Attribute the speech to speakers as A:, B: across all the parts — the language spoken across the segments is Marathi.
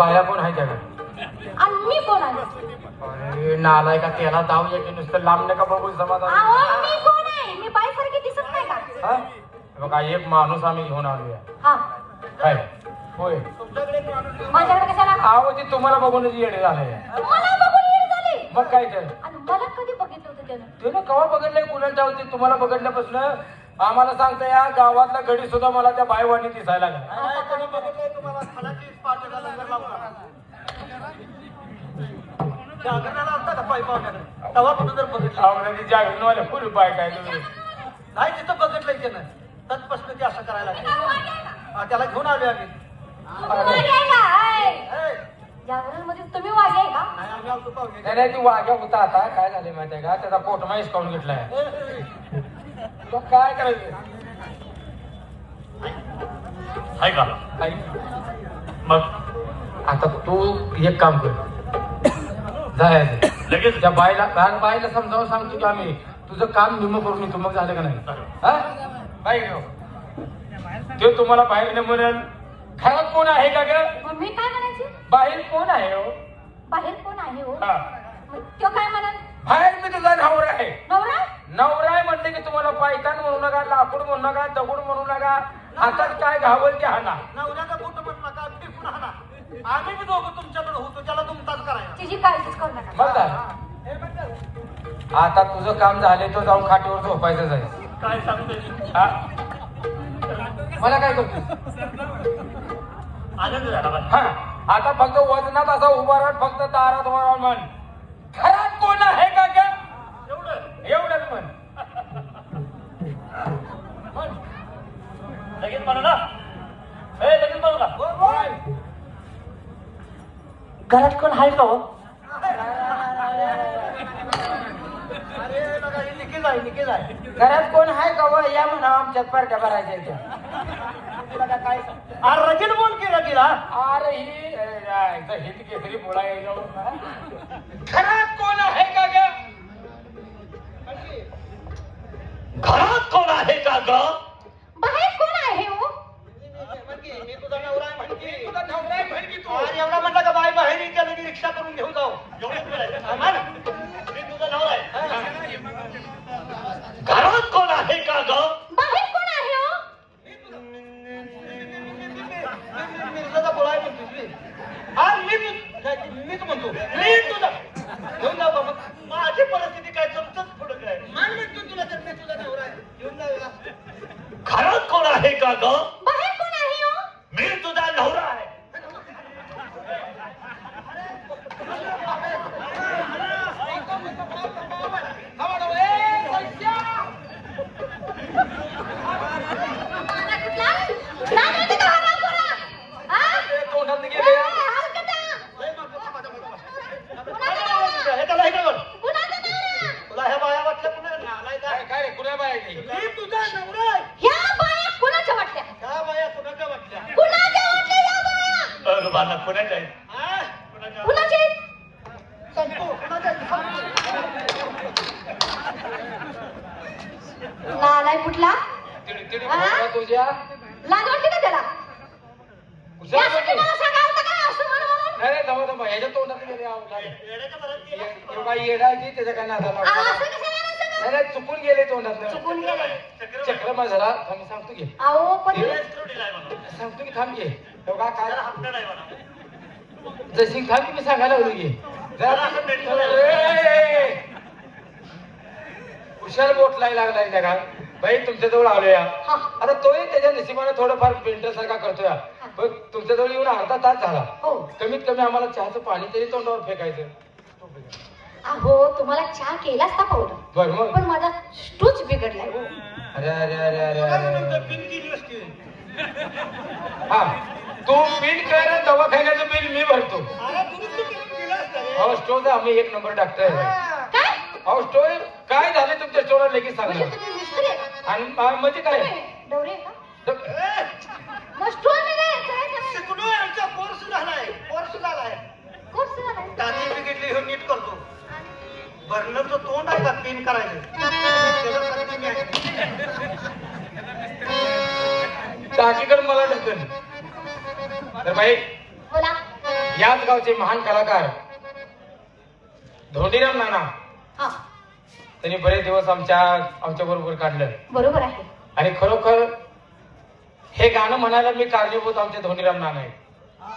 A: बाया कोण आहे त्याला?
B: आणि मी कोण आहे?
A: अरे नालाय का त्याला जाऊया की नुसतं लांब नका बघू समाधान.
B: अहो मी कोण आहे? मी बाईसारखी दिसत नाही का?
A: हा बघा एक माणूस आम्ही घेऊन आलोय.
B: हा
A: काय होय?
B: माझ्याकडे कशाला?
A: अहो ते तुम्हाला बघूनच येणे झालंय.
B: मला बघून येड झाली.
A: मग काय तर
B: आणि मला कधी बघितलं होतं त्यानं?
A: त्यानं कवा बघितलंय कुणाच्या होती तुम्हाला बघितल्यापासून आम्हाला सांगता या गावातला गडी सुद्धा मला त्या बायवानी दिसायला लागला. जागरणवाले फुल पाय काय तुम्ही
C: नाही तिथं बघितलंय त्यानं तत्पासून ते असं करायला लागलं. त्याला घेऊन आलोय आम्ही.
B: जागरणमध्ये तुम्ही वागे का?
C: नाही आम्ही आलतो पाहुणे.
A: नाही ती वाघ्या होता आता काय झाले माहितीये का त्याचा कोटमा हिसकावून घेतलाय. तो काय करायचं
D: आहे का?
A: ऐक,
D: मग
A: आता तू एक काम कर जायचं
D: लगेच
A: त्या बाईला समजावून सांगतो की आम्ही तुझं काम निम करून येतो. मग झालं का नाही? हा बाई घेऊ ते तुम्हाला बाहेर न म्हणेल घरात कोण आहे का ग?
B: मग मी काय म्हणायची?
A: बाहेर कोण आहे हो?
B: बाहेर कोण आहे हो?
A: हा
B: मग तो काय म्हणाल?
A: बाहेर मी तुझा नवरा आहे.
B: नवरा?
A: नवरा आहे म्हणते की तुम्हाला पायतान म्हणू नका, लाकूड म्हणू नका, दगड म्हणू नका, हातात काय घावल ते हाना.
C: नवऱ्याचा फोट म्हणू नका टिपून हाना. आम्ही बी दोघं तुमच्याकडे होतो त्याला तुमचाच करायला.
B: तिची काळजीच करू नका.
A: मग झालं. आता तुझं काम झाले तो जाऊन खाटीवर झोपायचं आहे.
D: काय सांगतोय?
A: हा? मला काय करतो?
D: आनंद झाला बा.
A: हा आता फक्त वजनात असा उभा राहत फक्त दारात उभा राहून म्हण घरात कोण आहे का ग? एवढंच म्हण.
D: लगेच म्हणू ना. लगेच म्हणू ना.
C: घरात कोण आहे का हो? अरे बघा ही निकीज आहे.
A: घरात कोण आहे का व या म्हणा आमच्यात पार्ट्या भरायच्या इथं.
C: काय अरे रगील बोल की रगीला.
A: अरे ही हित केसरी बोला घरात कोण आहे का ग?
D: घरात कोण आहे का ग?
B: बाहेर कोण आहे हो?
C: मी तुझा नवरा आहे म्हणकी.
A: तुझा नवरा आहे म्हण की तू.
C: अरे एवढा म्हणला का बाई बाहेर येते लगेच रिक्षा करून घेऊन जाऊ.
D: एवढंच बोलायचं.
C: हा, म्हण.
D: मी तुझा नवरा आहे. घरात कोण आहे का ग?
B: बाहेर कोण आहे हो?
C: मिरजाचा बोळा आहे म्हणतोस मी. हा मीच म्हणतो. मी तुझा घेऊन जाऊ का मग? माझी परिस्थिती काय तुमचंच पुढं काय मान म्हणतो तुला तर मी तुझा नवरा आहे घेऊन जाऊया.
D: घरात कोण आहे का ग?
B: बाहेर कोण आहे हो?
D: मी तुझा नवरा आहे.
A: तोंडात गेले
C: तुला ह्या बाया वाटल्या पुन्हा नालाय
A: काय काय रे कुणा बाय
C: मी तुझा नवरा आहे.
B: ह्या बाया कुणाच्या वाटल्या?
C: ह्या बाया कुणाच्या वाटल्या?
B: कुणाच्या वाटल्या ह्या बाया?
D: बाला कोणाच्या आहेत?
C: हा?
B: कुणाच्या आहेत?
C: सांगतो कुणाच्या?
B: नालाय कुठला?
A: तुझ्या
B: लाज वाटते का त्याला?
A: हुशार
B: यासाठी
A: बोल.
B: मला सांगावं होतं का असं म्हणून?
A: नाही रे जाऊ दे ह्याच्या तोंडात गेले
C: येड्याच्या भरात गेला.
A: बाई येडायची त्याच्या काय नादाला
B: असं कशाला नाही सांगत?
A: नाही नाही चुकून गेले तोंडात
B: चुकून गेले.
A: चक्र माझा थांब सांगतो की
B: अहो पण
A: सांगतो की थांब घे बघा काय
D: हप्ता नाही म्हणा.
A: जशी थांब की मी सांगायला लागलो की हुशार बोट लागलाय त्या का बाई तुमच्याजवळ आलोया.
B: हा.
A: आता तोही त्याच्या नशिबाने थोडंफार पेंटर सारखा करतोय. पण तुमच्याजवळ येऊन अर्धा तास झाला.
B: हो.
A: कमीत कमी आम्हाला चहाचं पाणी तरी तोंडावर फेकायचं.
B: अहो तुम्हाला चहा केलाच ना पावलं
A: बरं मग
B: पण माझा स्टूच बिघडलाय हो.
A: अरे अरे अरे अरे
C: काय
A: अरे
C: म्हणतो? पिन केली असती.
A: हा तू बिल कर दवाखान्याचं बिल मी भरतो.
C: अरे दुरुस्त करून दिलं असतं रे.
A: अहो स्टोर आम्ही एक नंबर डॉक्टर आहे.
C: हा.
B: काय?
A: अहो स्टोर काय झालं तुमच्या स्टोरला लगेच
B: म्हणजे
A: सांगा.
B: तुम्ही मिस्त्री आहे का?
A: आणि म्हणजे काय
B: तुम्ही डवरे आहे का?
C: ए,
B: मग स्टोर काय
C: शिकलोय आमचा कोर्स झालाय.
B: कोर्स झालाय?
C: दादी बिघडली हे नीट करतो. भरण्याचं तोंड आहे का पिन करायचं?
A: टाकीकडे मला ढकल. तर बाई
B: बोला.
A: याच गावचे महान कलाकार धोंडीराम नाना
B: हा
A: त्यांनी बरेच दिवस आमच्या बरोबर काढलं
B: बरोबर आहे.
A: आणि खरोखर हे गाणं म्हणायला मी कारणीभूत आमचे धोंडीराम नाना आहे.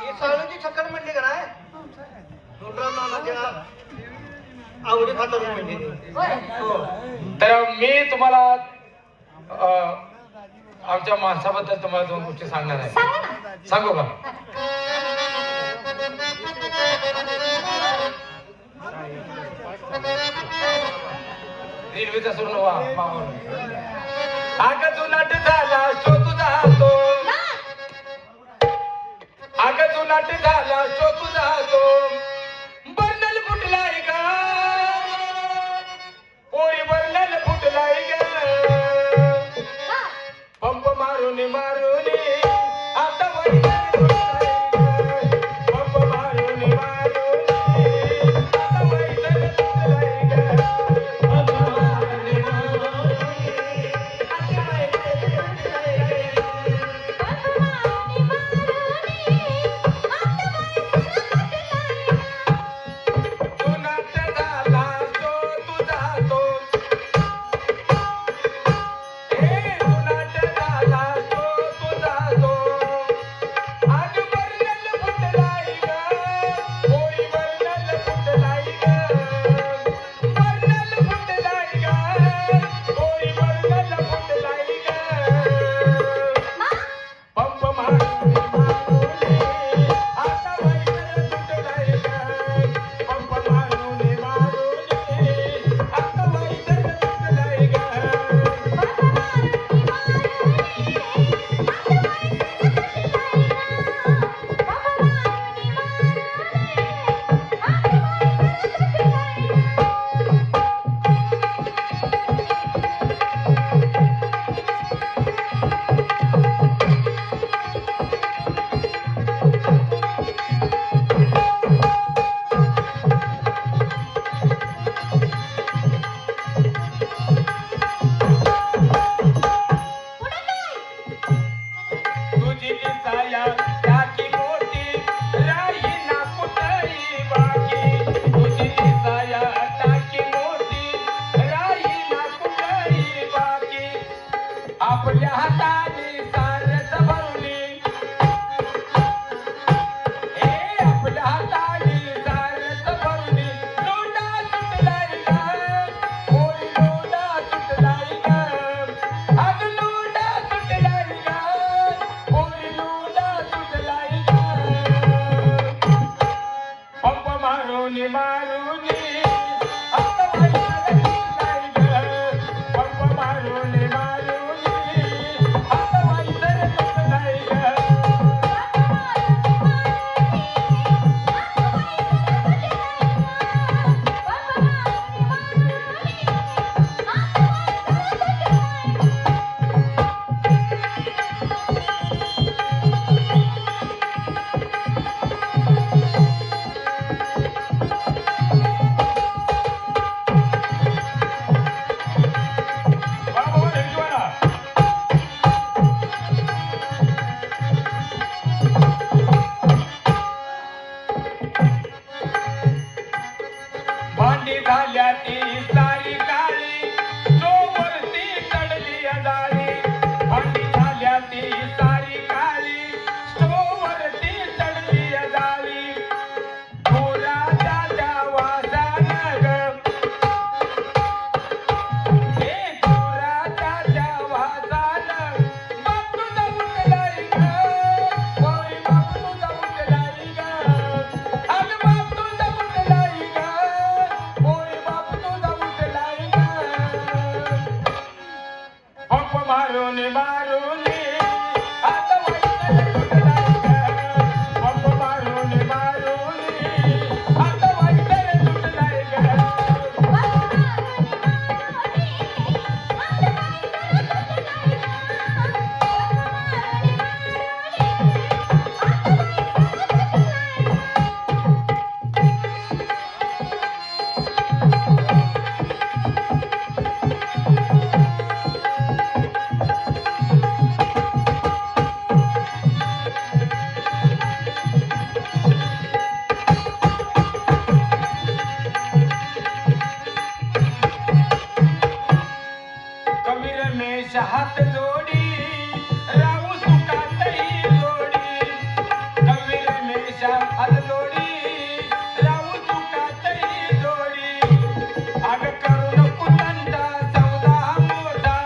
C: ही साळूची छक्कर म्हणली का नाही धोंडीराम नानाच्या आवडी खातर म्हणली ती.
B: होय.
C: हो.
A: तर मी तुम्हाला आमच्या माणसाबद्दल तुम्हाला दोन गोष्टी सांगणार आहे.
B: सांगा ना.
A: सांगू का? रेल्वेचा सुरू नवा आग जुनाट झाला तो तुझा तो आग जुनाट झाला तो तुझा तो बर्नल फुटलाय का पोरी बर्नल फुटलाय ग पंप मारून मारून आता बर्नल फुटलाय ग. पंप मारून मारून आता बर्नल फुटलाय ग. पंप मारून मारून आता बर्नल फुटलाय ग. जुनाट झाला तो तुझा तो जुनाट झाला तो तुझा तो आज बर्नल फुटलाय ग होळी बर्नल फुटलाय ग बर्नल फुटलाय ग होळी बर्नल फुटलाय ग पंप मारून मारून आता बर्नल फुटलाय ग पंप मारून मारून आता बर्नल फुटलाय ग. तुझी दिसाया टाकी मोठी राही ना कुठही बाकी तुझी दिसाया टाकी मोठी राही ना कुठही बाकी आपल्या हाताने सारच भरली आपल्या हाताने सारच भरली लोटा सुटलाय ग होळी लोटा सुटलाय ग आज लोटा सुटलाय ग होळी लोटा सुटलाय ग पंप मारून मारून आता बर्नल फुटलाय ग पंप मारून मारून आता बर्नल फुटलाय ग. भांडी झाल्या ती सारी काळी चोवरती चढली जाळी भांडी झाल्या ती सारी काळी चोवरती चढली जाळी धुराच्या वासानं ग धुराच्या वासानं बाप तुझा उठलाय ग होय बाप तुझा उठलाय ग अग बाप तुझा उठलाय ग होय बाप तुझा उठलाय ग पंप मारून मारून आता बर्नल फुटलाय ग पंप मारून मारून आता बर्नल फुटलाय ग. जोडी राहू सुखातही जोडी कवी रमेशा हात जोडी राहू सुखातही जोडी अग करू नको तंटा सौदा मोठा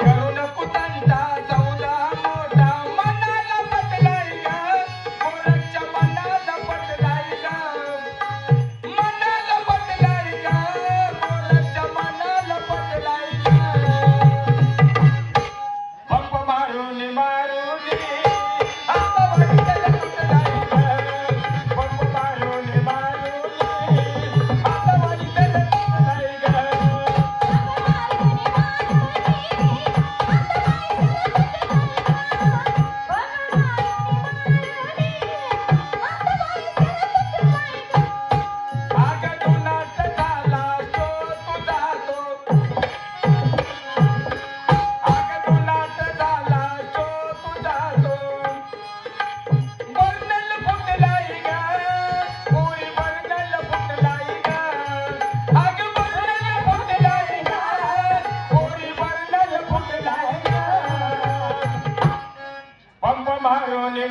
A: करू नको तंटा सौदा मोठा मनाला बदलाय ग गोरखच्या मनाला बदलाय ग मनाला बदलाय ग गोरखच्या मनाला बदलाय ग पंप मारून आता वाईटला तुटलाय ग पंप मारून आता वाईटला तुटलाय ग आग डोलात झाला तो तुझा तो आग डोलात झाला तो तुझा तो बर्नल फुटलाय ग पोरी बर्नल फुटलाय ग आग बर्नल फुटलाय ग पोरी बर्नल फुटलाय ग पंप मारून